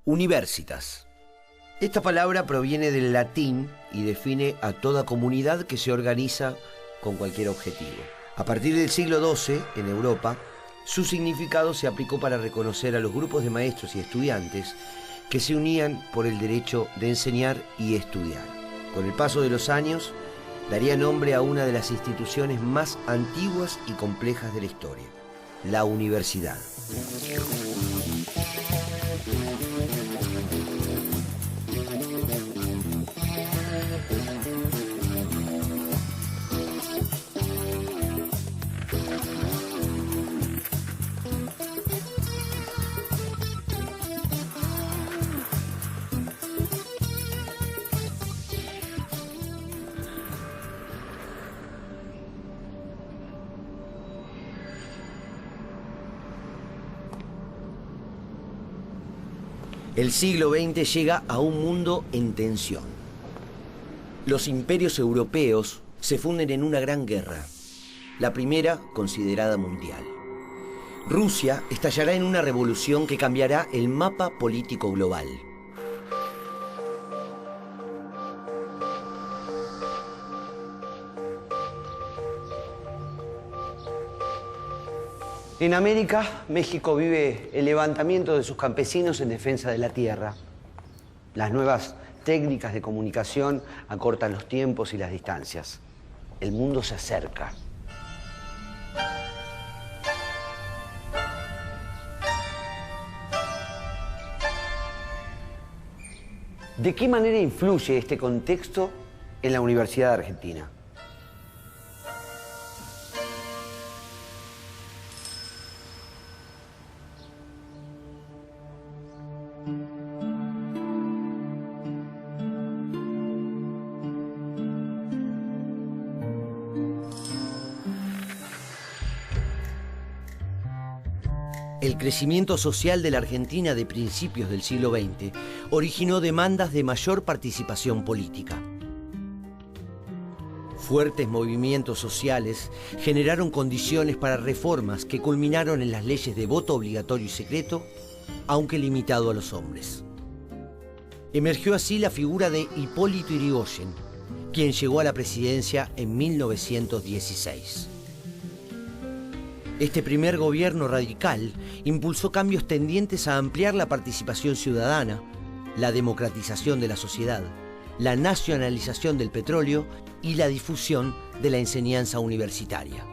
Universitas. Esta palabra proviene del latín y define a toda comunidad que se organiza con cualquier objetivo. A partir del siglo XII, en Europa, su significado se aplicó para reconocer a los grupos de maestros y estudiantes que se unían por el derecho de enseñar y estudiar. Con el paso de los años, daría nombre a una de las instituciones más antiguas y complejas de la historia, la universidad. El siglo XX llega a un mundo en tensión. Los imperios europeos se funden en una gran guerra, la primera considerada mundial. Rusia estallará en una revolución que cambiará el mapa político global. En América, México vive el levantamiento de sus campesinos en defensa de la tierra. Las nuevas técnicas de comunicación acortan los tiempos y las distancias. El mundo se acerca. ¿De qué manera influye este contexto en la Universidad Argentina? El crecimiento social de la Argentina de principios del siglo XX originó demandas de mayor participación política. Fuertes movimientos sociales generaron condiciones para reformas que culminaron en las leyes de voto obligatorio y secreto, aunque limitado a los hombres. Emergió así la figura de Hipólito Yrigoyen, quien llegó a la presidencia en 1916. Este primer gobierno radical impulsó cambios tendientes a ampliar la participación ciudadana, la democratización de la sociedad, la nacionalización del petróleo y la difusión de la enseñanza universitaria.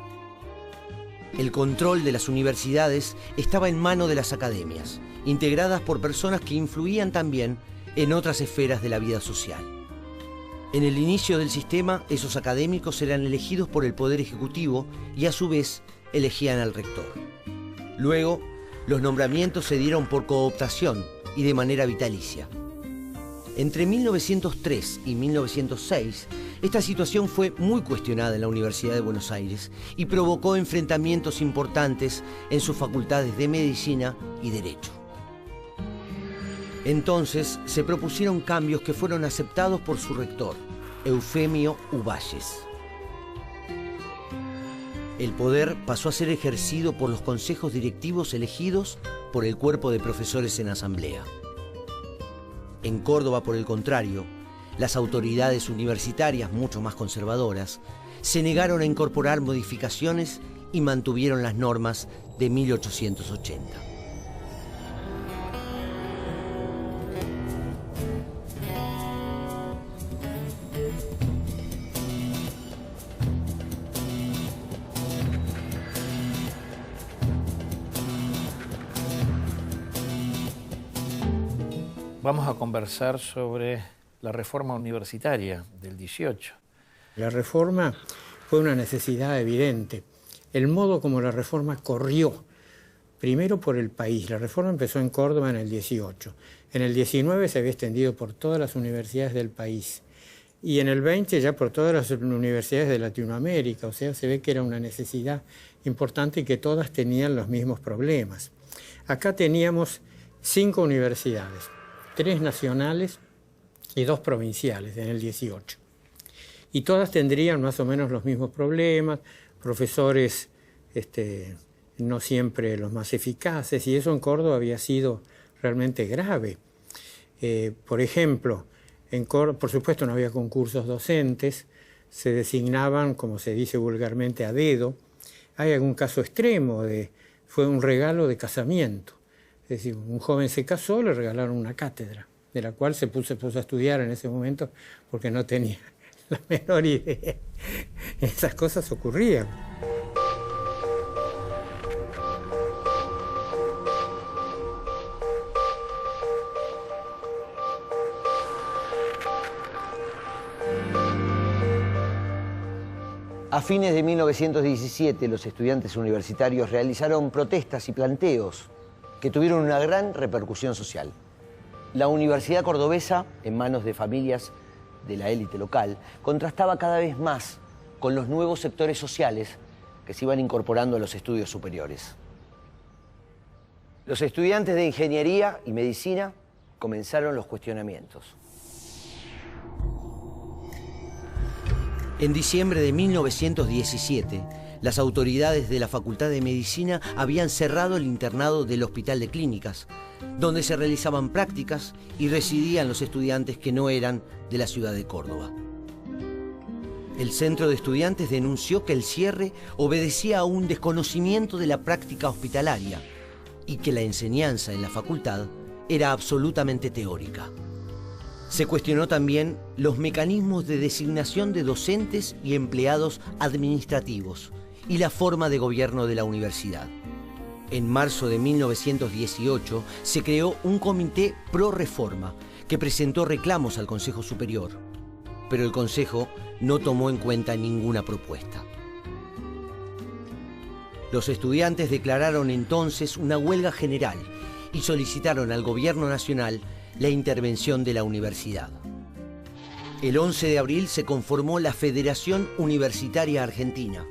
El control de las universidades estaba en manos de las academias, integradas por personas que influían también en otras esferas de la vida social. En el inicio del sistema, esos académicos eran elegidos por el Poder Ejecutivo y a su vez elegían al rector. Luego, los nombramientos se dieron por cooptación y de manera vitalicia. Entre 1903 y 1906, esta situación fue muy cuestionada en la Universidad de Buenos Aires y provocó enfrentamientos importantes en sus facultades de Medicina y Derecho. Entonces, se propusieron cambios que fueron aceptados por su rector, Eufemio Uballes. El poder pasó a ser ejercido por los consejos directivos elegidos por el cuerpo de profesores en asamblea. En Córdoba, por el contrario, Las autoridades universitarias, mucho más conservadoras, se negaron a incorporar modificaciones y mantuvieron las normas de 1880. Vamos a conversar sobre la reforma universitaria del 18. La reforma fue una necesidad evidente. El modo como la reforma corrió, primero por el país. La reforma empezó en Córdoba en el 18. En el 19 se había extendido por todas las universidades del país. Y en el 20 ya por todas las universidades de Latinoamérica. O sea, se ve que era una necesidad importante y que todas tenían los mismos problemas. Acá teníamos 5 universidades. 3 nacionales y 2 provinciales en el 18. Y todas tendrían más o menos los mismos problemas, profesores no siempre los más eficaces, y eso en Córdoba había sido realmente grave. Por ejemplo, en Córdoba, por supuesto, no había concursos docentes, se designaban, como se dice vulgarmente, a dedo. Hay algún caso extremo, fue un regalo de casamiento. Es decir, un joven se casó, le regalaron una cátedra, de la cual se puso a estudiar en ese momento porque no tenía la menor idea. Esas cosas ocurrían. A fines de 1917, los estudiantes universitarios realizaron protestas y planteos que tuvieron una gran repercusión social. La Universidad Cordobesa, en manos de familias de la élite local, contrastaba cada vez más con los nuevos sectores sociales que se iban incorporando a los estudios superiores. Los estudiantes de ingeniería y medicina comenzaron los cuestionamientos. En diciembre de 1917, las autoridades de la Facultad de Medicina habían cerrado el internado del Hospital de Clínicas, donde se realizaban prácticas y residían los estudiantes que no eran de la ciudad de Córdoba. El centro de estudiantes denunció que el cierre obedecía a un desconocimiento de la práctica hospitalaria y que la enseñanza en la facultad era absolutamente teórica. Se cuestionó también los mecanismos de designación de docentes y empleados administrativos y la forma de gobierno de la universidad. En marzo de 1918 se creó un comité pro reforma que presentó reclamos al Consejo Superior, pero el Consejo no tomó en cuenta ninguna propuesta. Los estudiantes declararon entonces una huelga general y solicitaron al Gobierno Nacional la intervención de la universidad. El 11 de abril se conformó la Federación Universitaria Argentina,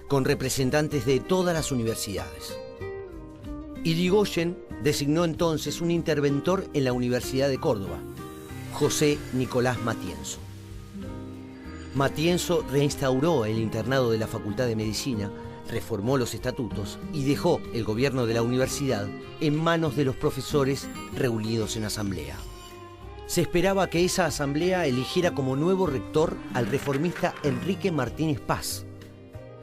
con representantes de todas las universidades. Irigoyen designó entonces un interventor en la Universidad de Córdoba, José Nicolás Matienzo. Matienzo reinstauró el internado de la Facultad de Medicina, reformó los estatutos y dejó el gobierno de la universidad en manos de los profesores reunidos en asamblea. Se esperaba que esa asamblea eligiera como nuevo rector al reformista Enrique Martínez Paz,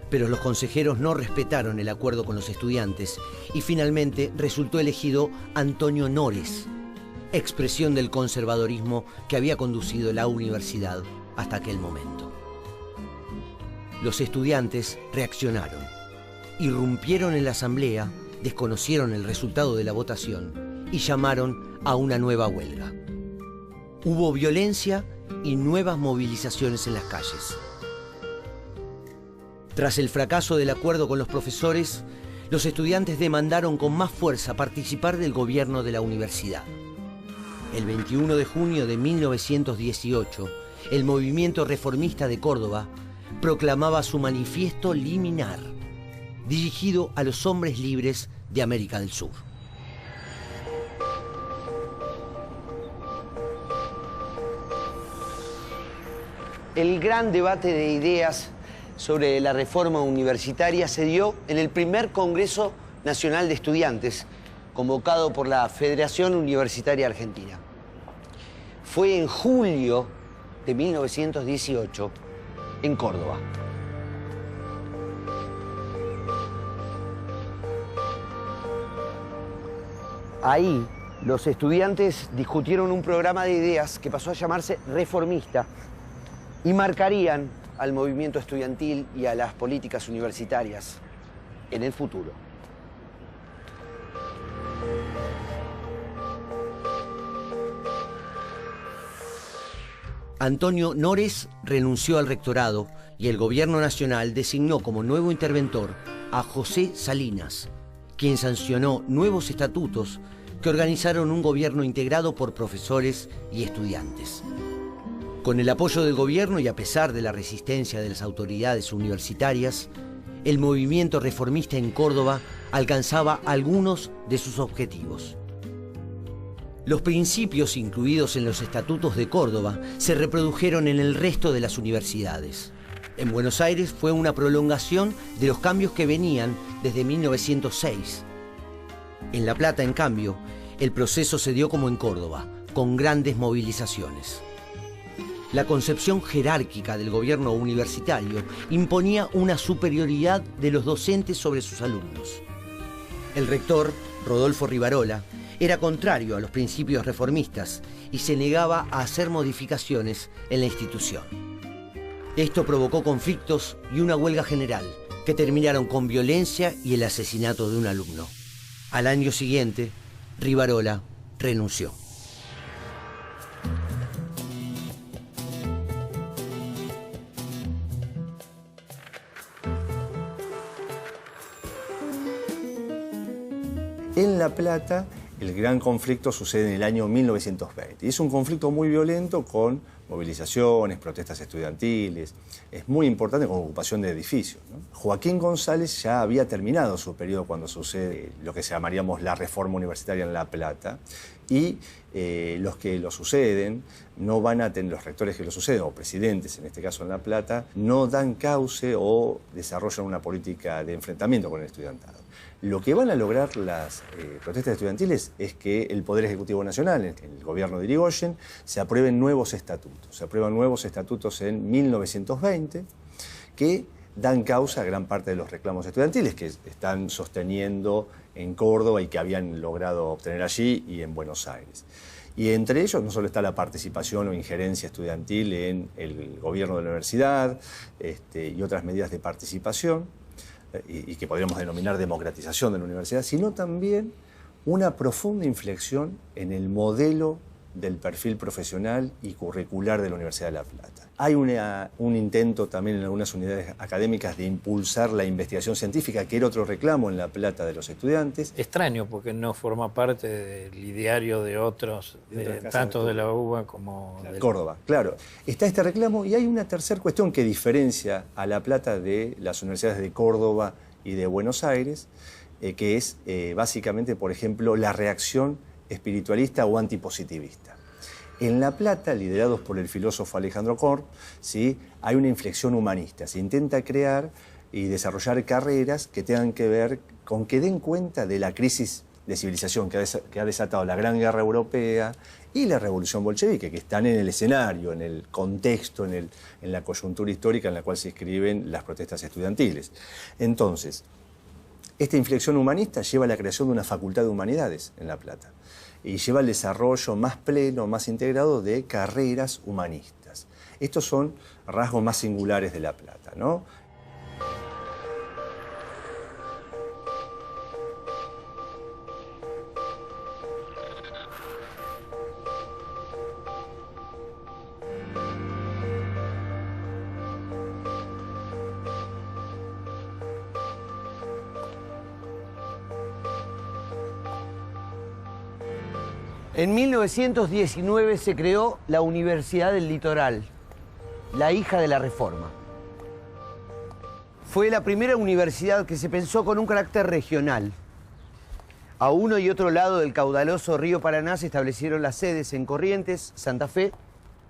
pero los consejeros no respetaron el acuerdo con los estudiantes y finalmente resultó elegido Antonio Nores, expresión del conservadorismo que había conducido la universidad hasta aquel momento. Los estudiantes reaccionaron, irrumpieron en la asamblea, desconocieron el resultado de la votación y llamaron a una nueva huelga. Hubo violencia y nuevas movilizaciones en las calles. Tras el fracaso del acuerdo con los profesores, los estudiantes demandaron con más fuerza participar del gobierno de la universidad. El 21 de junio de 1918, el movimiento reformista de Córdoba proclamaba su manifiesto liminar, dirigido a los hombres libres de América del Sur. El gran debate de ideas sobre la reforma universitaria se dio en el primer Congreso Nacional de Estudiantes, convocado por la Federación Universitaria Argentina. Fue en julio de 1918 en Córdoba. Ahí, los estudiantes discutieron un programa de ideas que pasó a llamarse reformista y marcarían al movimiento estudiantil y a las políticas universitarias en el futuro. Antonio Nores renunció al rectorado y el gobierno nacional designó como nuevo interventor a José Salinas, quien sancionó nuevos estatutos que organizaron un gobierno integrado por profesores y estudiantes. Con el apoyo del gobierno y a pesar de la resistencia de las autoridades universitarias, el movimiento reformista en Córdoba alcanzaba algunos de sus objetivos. Los principios incluidos en los estatutos de Córdoba se reprodujeron en el resto de las universidades. En Buenos Aires fue una prolongación de los cambios que venían desde 1906. En La Plata, en cambio, el proceso se dio como en Córdoba, con grandes movilizaciones. La concepción jerárquica del gobierno universitario imponía una superioridad de los docentes sobre sus alumnos. El rector, Rodolfo Rivarola, era contrario a los principios reformistas y se negaba a hacer modificaciones en la institución. Esto provocó conflictos y una huelga general que terminaron con violencia y el asesinato de un alumno. Al año siguiente, Rivarola renunció. En La Plata, el gran conflicto sucede en el año 1920. Y es un conflicto muy violento con movilizaciones, protestas estudiantiles. Es muy importante con ocupación de edificios, ¿no? Joaquín González ya había terminado su periodo cuando sucede lo que llamaríamos la reforma universitaria en La Plata. Y los que lo suceden no van a tener, los rectores que lo suceden, o presidentes en este caso en La Plata, no dan cauce o desarrollan una política de enfrentamiento con el estudiantado. Lo que van a lograr las protestas estudiantiles es que el Poder Ejecutivo Nacional, el gobierno de Irigoyen, se aprueben nuevos estatutos. Se aprueban nuevos estatutos en 1920 que dan causa a gran parte de los reclamos estudiantiles que están sosteniendo en Córdoba y que habían logrado obtener allí y en Buenos Aires. Y entre ellos no solo está la participación o injerencia estudiantil en el gobierno de la universidad y otras medidas de participación, y que podríamos denominar democratización de la universidad, sino también una profunda inflexión en el modelo del perfil profesional y curricular de la Universidad de La Plata. Hay un intento también en algunas unidades académicas de impulsar la investigación científica, que era otro reclamo en La Plata de los estudiantes. Extraño, porque no forma parte del ideario de otros, tanto de la UBA como de Córdoba. Claro, está este reclamo y hay una tercera cuestión que diferencia a La Plata de las universidades de Córdoba y de Buenos Aires, que es básicamente, por ejemplo, la reacción espiritualista o antipositivista. En La Plata, liderados por el filósofo Alejandro Korn, ¿sí?, hay una inflexión humanista. Se intenta crear y desarrollar carreras que tengan que ver con que den cuenta de la crisis de civilización que ha desatado la Gran Guerra Europea y la Revolución Bolchevique, que están en el escenario, en el contexto, en la coyuntura histórica en la cual se escriben las protestas estudiantiles. Entonces, esta inflexión humanista lleva a la creación de una facultad de humanidades en La Plata y lleva al desarrollo más pleno, más integrado de carreras humanistas. Estos son rasgos más singulares de La Plata, ¿no? En 1919 se creó la Universidad del Litoral, la hija de la Reforma. Fue la primera universidad que se pensó con un carácter regional. A uno y otro lado del caudaloso río Paraná se establecieron las sedes en Corrientes, Santa Fe,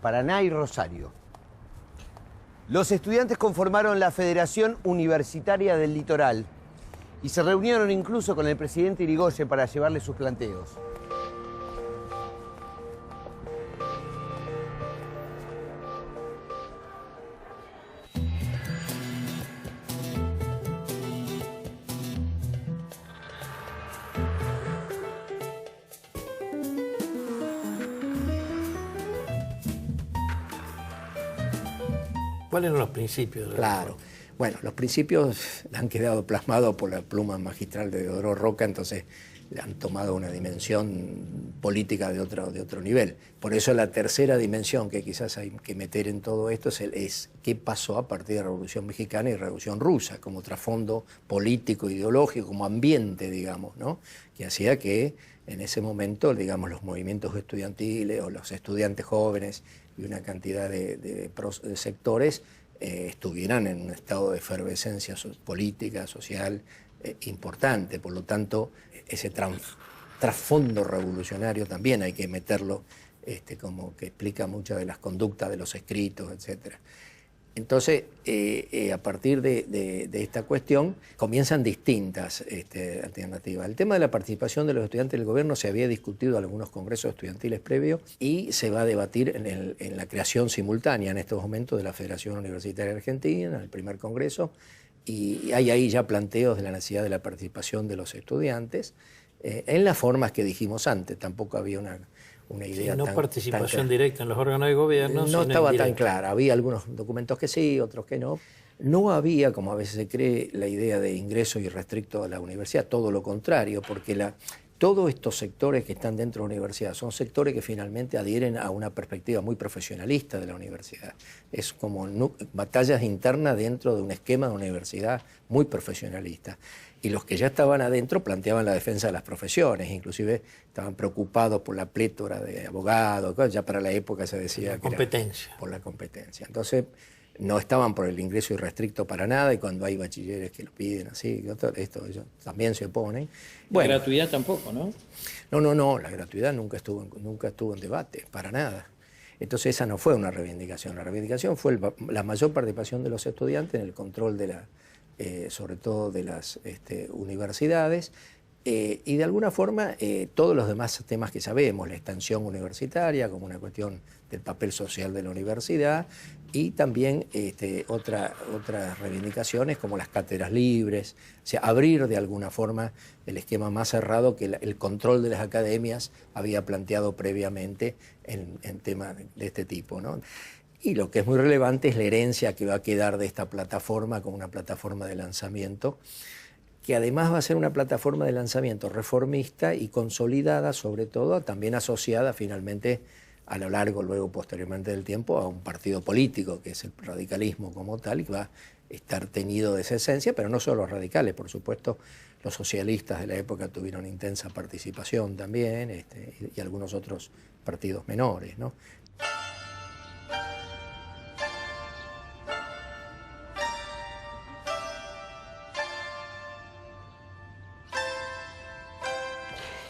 Paraná y Rosario. Los estudiantes conformaron la Federación Universitaria del Litoral y se reunieron incluso con el presidente Irigoyen para llevarle sus planteos. ¿Cuáles eran los principios? Claro. Bueno, los principios han quedado plasmados por la pluma magistral de Deodoro Roca, entonces han tomado una dimensión política de otro nivel. Por eso la tercera dimensión que quizás hay que meter en todo esto es qué pasó a partir de la Revolución Mexicana y Revolución Rusa, como trasfondo político, ideológico, como ambiente, digamos, ¿no? Que hacía que en ese momento, digamos, los movimientos estudiantiles o los estudiantes jóvenes y una cantidad de sectores estuvieran en un estado de efervescencia política, social, importante. Por lo tanto, ese trasfondo revolucionario también hay que meterlo, como que explica muchas de las conductas de los escritos, etc. Entonces, a partir de esta cuestión, comienzan distintas alternativas. El tema de la participación de los estudiantes del gobierno se había discutido en algunos congresos estudiantiles previos y se va a debatir en la creación simultánea en estos momentos de la Federación Universitaria Argentina, en el primer congreso, y hay ahí ya planteos de la necesidad de la participación de los estudiantes en las formas que dijimos antes. Tampoco había una idea sí, no tan, participación tan directa en los órganos de gobierno. No estaba tan clara. Había algunos documentos que sí, otros que no. No había, como a veces se cree, la idea de ingreso irrestricto a la universidad, todo lo contrario, porque todos estos sectores que están dentro de la universidad son sectores que finalmente adhieren a una perspectiva muy profesionalista de la universidad. Es como batallas internas dentro de un esquema de una universidad muy profesionalista. Y los que ya estaban adentro planteaban la defensa de las profesiones, inclusive estaban preocupados por la plétora de abogados, ya para la época se decía que competencia. Era por la competencia. Entonces, no estaban por el ingreso irrestricto para nada, y cuando hay bachilleres que lo piden así, esto ellos también se oponen. Bueno, la gratuidad tampoco, ¿no? No, la gratuidad nunca estuvo en debate, para nada. Entonces esa no fue una reivindicación. La reivindicación fue la mayor participación de los estudiantes en el control sobre todo de las universidades, y de alguna forma todos los demás temas que sabemos, la extensión universitaria como una cuestión del papel social de la universidad, y también otras reivindicaciones como las cátedras libres, o sea, abrir de alguna forma el esquema más cerrado que el control de las academias había planteado previamente en temas de este tipo, ¿no? Y lo que es muy relevante es la herencia que va a quedar de esta plataforma como una plataforma de lanzamiento, que además va a ser una plataforma de lanzamiento reformista y consolidada, sobre todo, también asociada finalmente a lo largo, luego posteriormente del tiempo, a un partido político, que es el radicalismo como tal, y que va a estar teñido de esa esencia, pero no solo los radicales, por supuesto, los socialistas de la época tuvieron intensa participación también, y algunos otros partidos menores, ¿no?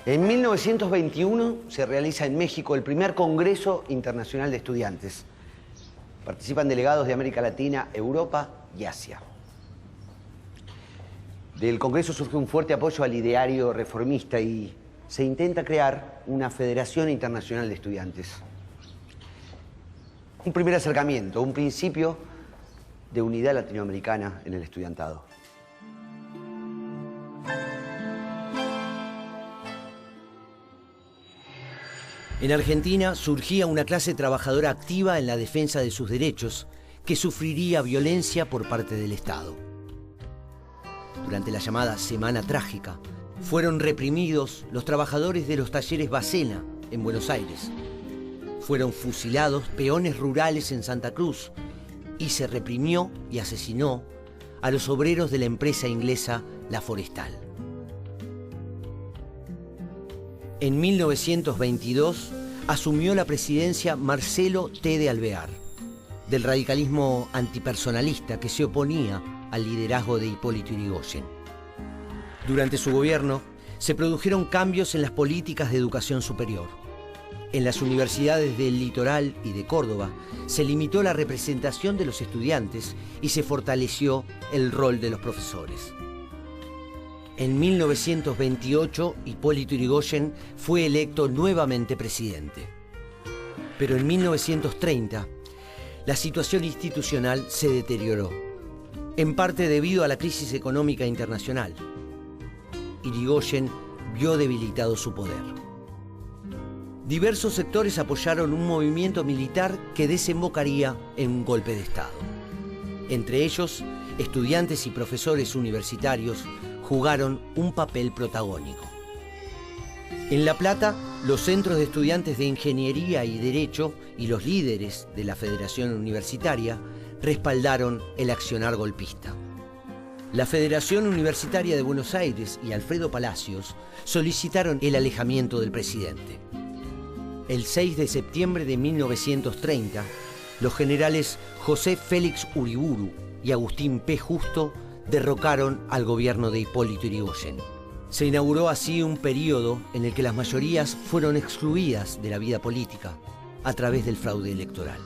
En 1921 se realiza en México el primer Congreso Internacional de Estudiantes. Participan delegados de América Latina, Europa y Asia. Del Congreso surge un fuerte apoyo al ideario reformista y se intenta crear una Federación Internacional de Estudiantes. Un primer acercamiento, un principio de unidad latinoamericana en el estudiantado. En Argentina surgía una clase trabajadora activa en la defensa de sus derechos, que sufriría violencia por parte del Estado. Durante la llamada Semana Trágica, fueron reprimidos los trabajadores de los talleres Bacena, en Buenos Aires. Fueron fusilados peones rurales en Santa Cruz y se reprimió y asesinó a los obreros de la empresa inglesa La Forestal. En 1922 asumió la presidencia Marcelo T. de Alvear, del radicalismo antipersonalista que se oponía al liderazgo de Hipólito Yrigoyen. Durante su gobierno se produjeron cambios en las políticas de educación superior. En las universidades del Litoral y de Córdoba se limitó la representación de los estudiantes y se fortaleció el rol de los profesores. En 1928, Hipólito Yrigoyen fue electo nuevamente presidente. Pero en 1930, la situación institucional se deterioró, en parte debido a la crisis económica internacional. Yrigoyen vio debilitado su poder. Diversos sectores apoyaron un movimiento militar que desembocaría en un golpe de Estado. Entre ellos, estudiantes y profesores universitarios jugaron un papel protagónico. En La Plata, los centros de estudiantes de Ingeniería y Derecho y los líderes de la Federación Universitaria respaldaron el accionar golpista. La Federación Universitaria de Buenos Aires y Alfredo Palacios solicitaron el alejamiento del presidente. El 6 de septiembre de 1930, los generales José Félix Uriburu y Agustín P. Justo derrocaron al gobierno de Hipólito Yrigoyen. Se inauguró así un periodo en el que las mayorías fueron excluidas de la vida política a través del fraude electoral.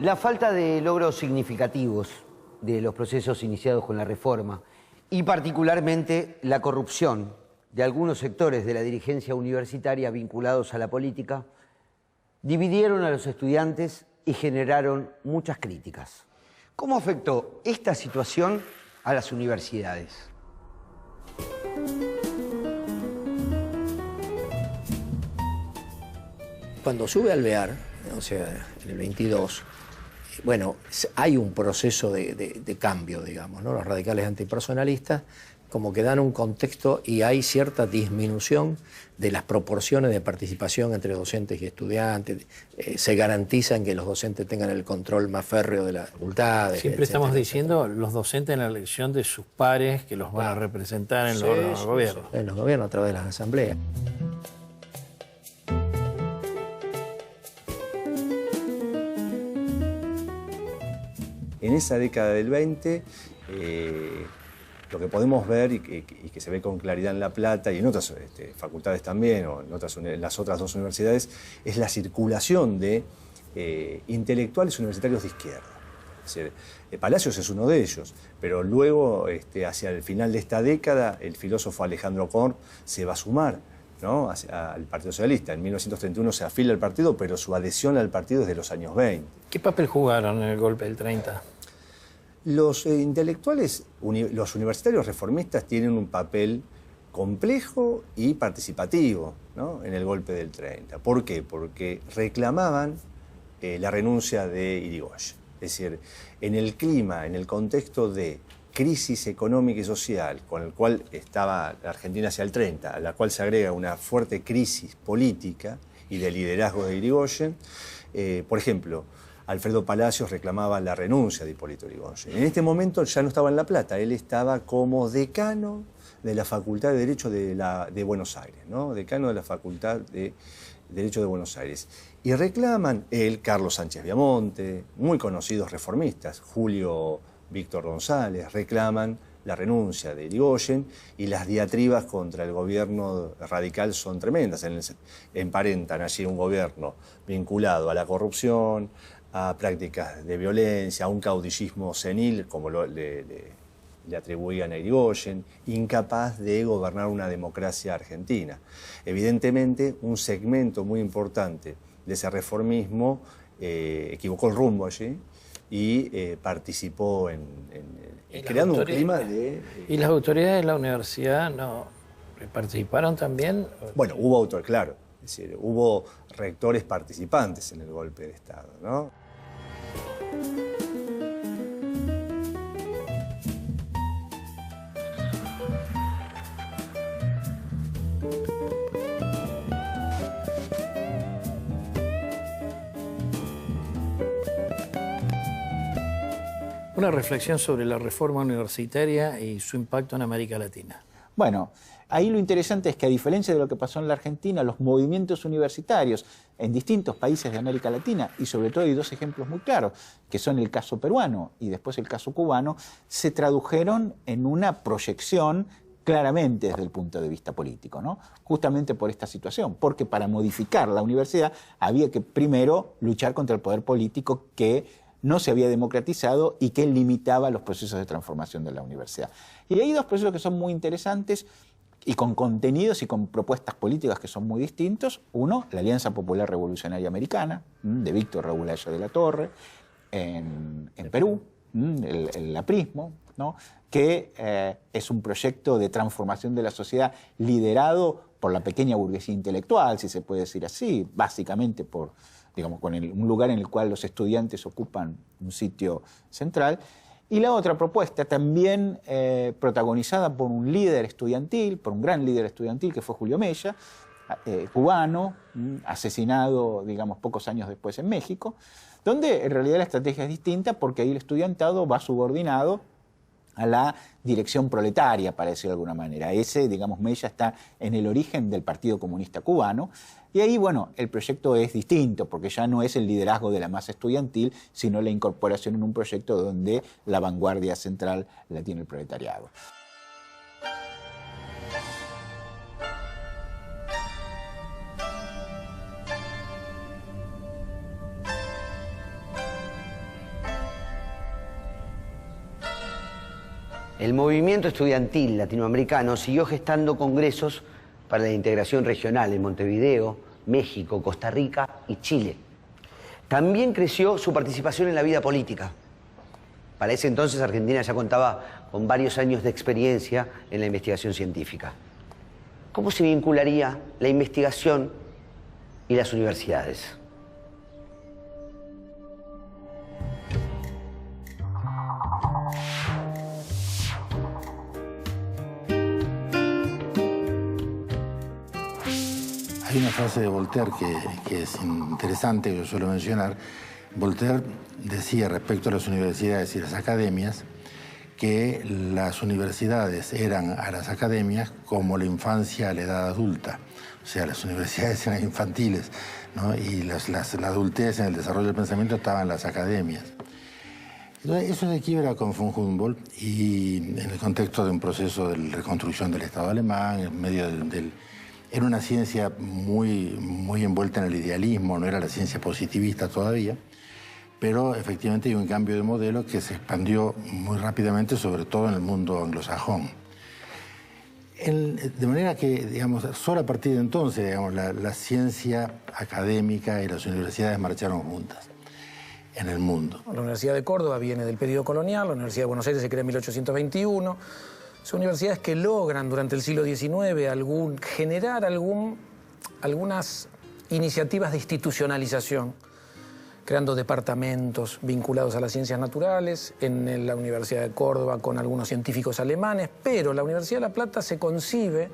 La falta de logros significativos de los procesos iniciados con la reforma y particularmente la corrupción de algunos sectores de la dirigencia universitaria vinculados a la política dividieron a los estudiantes y generaron muchas críticas. ¿Cómo afectó esta situación a las universidades? Cuando sube Alvear, o sea, en el 22, bueno, hay un proceso de cambio, digamos, ¿no? Los radicales antipersonalistas como que dan un contexto y hay cierta disminución de las proporciones de participación entre docentes y estudiantes. Se garantizan que los docentes tengan el control más férreo de las facultades. Siempre estamos diciendo los docentes en la elección de sus pares que los van a representar en los órganos de gobierno. En los gobiernos a través de las asambleas. En esa década del 20, lo que podemos ver y que se ve con claridad en La Plata y en otras facultades también, o en las otras dos universidades, es la circulación de intelectuales universitarios de izquierda. Es decir, Palacios es uno de ellos, pero luego, hacia el final de esta década, el filósofo Alejandro Korn se va a sumar, ¿no?, al Partido Socialista. En 1931 se afilia al partido, pero su adhesión al partido es de los años 20. ¿Qué papel jugaron en el golpe del 30? Los intelectuales, los universitarios reformistas tienen un papel complejo y participativo, ¿no?, en el golpe del 30. ¿Por qué? Porque reclamaban la renuncia de Irigoyen. Es decir, en el clima, en el contexto de crisis económica y social con el cual estaba la Argentina hacia el 30, a la cual se agrega una fuerte crisis política y de liderazgo de Irigoyen, por ejemplo, Alfredo Palacios reclamaba la renuncia de Hipólito Yrigoyen. En este momento ya no estaba en La Plata, él estaba como decano de la Facultad de Derecho de Buenos Aires, ¿no?, decano de la Facultad de Derecho de Buenos Aires. Y reclaman él, Carlos Sánchez Viamonte, muy conocidos reformistas, Julio Víctor González, reclaman la renuncia de Irigoyen y las diatribas contra el gobierno radical son tremendas. Emparentan allí un gobierno vinculado a la corrupción, a prácticas de violencia, a un caudillismo senil, como le atribuían a Irigoyen, incapaz de gobernar una democracia argentina. Evidentemente, un segmento muy importante de ese reformismo equivocó el rumbo allí y participó en creando un clima de... ¿Y las autoridades de la universidad no participaron también? Bueno, hubo autores, claro. Es decir, hubo rectores participantes en el golpe de Estado, ¿no? Una reflexión sobre la reforma universitaria y su impacto en América Latina. Bueno, ahí lo interesante es que a diferencia de lo que pasó en la Argentina, los movimientos universitarios en distintos países de América Latina, y sobre todo hay dos ejemplos muy claros, que son el caso peruano y después el caso cubano, se tradujeron en una proyección claramente desde el punto de vista político, ¿no? Justamente por esta situación, porque para modificar la universidad había que primero luchar contra el poder político que no se había democratizado y que limitaba los procesos de transformación de la universidad. Y hay dos procesos que son muy interesantes, y con contenidos y con propuestas políticas que son muy distintos. Uno, la Alianza Popular Revolucionaria Americana, de Víctor Raúl Haya de la Torre, en Perú, el aprismo, ¿no? Que es un proyecto de transformación de la sociedad liderado por la pequeña burguesía intelectual, si se puede decir así, básicamente por, digamos, un lugar en el cual los estudiantes ocupan un sitio central. Y la otra propuesta, también protagonizada por un líder estudiantil, por un gran líder estudiantil que fue Julio Mella, cubano, asesinado, digamos, pocos años después en México, donde en realidad la estrategia es distinta porque ahí el estudiantado va subordinado a la dirección proletaria, para decirlo de alguna manera. Ese, digamos, Mella está en el origen del Partido Comunista Cubano. Y ahí, bueno, el proyecto es distinto, porque ya no es el liderazgo de la masa estudiantil, sino la incorporación en un proyecto donde la vanguardia central la tiene el proletariado. El movimiento estudiantil latinoamericano siguió gestando congresos para la integración regional en Montevideo, México, Costa Rica y Chile. También creció su participación en la vida política. Para ese entonces Argentina ya contaba con varios años de experiencia en la investigación científica. ¿Cómo se vincularía la investigación y las universidades? Hay una frase de Voltaire que es interesante, que yo suelo mencionar. Voltaire decía respecto a las universidades y las academias que las universidades eran a las academias como la infancia a la edad adulta. O sea, las universidades eran infantiles, ¿no? Y la adultez en el desarrollo del pensamiento estaban en las academias. Entonces, eso se quiebra con von Humboldt y en el contexto de un proceso de reconstrucción del Estado alemán, en medio era una ciencia muy envuelta en el idealismo, no era la ciencia positivista todavía, pero efectivamente hay un cambio de modelo que se expandió muy rápidamente, sobre todo en el mundo anglosajón. De manera que, digamos, solo a partir de entonces, digamos, la ciencia académica y las universidades marcharon juntas en el mundo. La Universidad de Córdoba viene del periodo colonial, la Universidad de Buenos Aires se crea en 1821. Son universidades que logran durante el siglo XIX generar algunas iniciativas de institucionalización, creando departamentos vinculados a las ciencias naturales, en la Universidad de Córdoba con algunos científicos alemanes, pero la Universidad de La Plata se concibe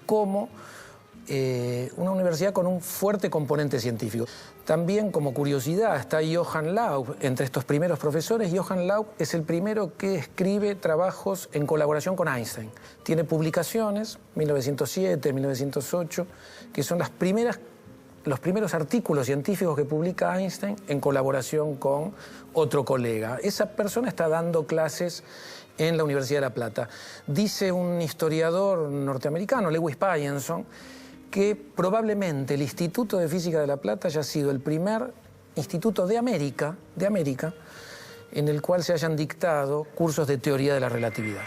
como una universidad con un fuerte componente científico. También, como curiosidad, está Johann Laub entre estos primeros profesores. Johann Laub es el primero que escribe trabajos en colaboración con Einstein. Tiene publicaciones, 1907, 1908, que son los primeros artículos científicos que publica Einstein en colaboración con otro colega. Esa persona está dando clases en la Universidad de La Plata. Dice un historiador norteamericano, Lewis Payenson, que probablemente el Instituto de Física de La Plata haya sido el primer instituto de América en el cual se hayan dictado cursos de teoría de la relatividad.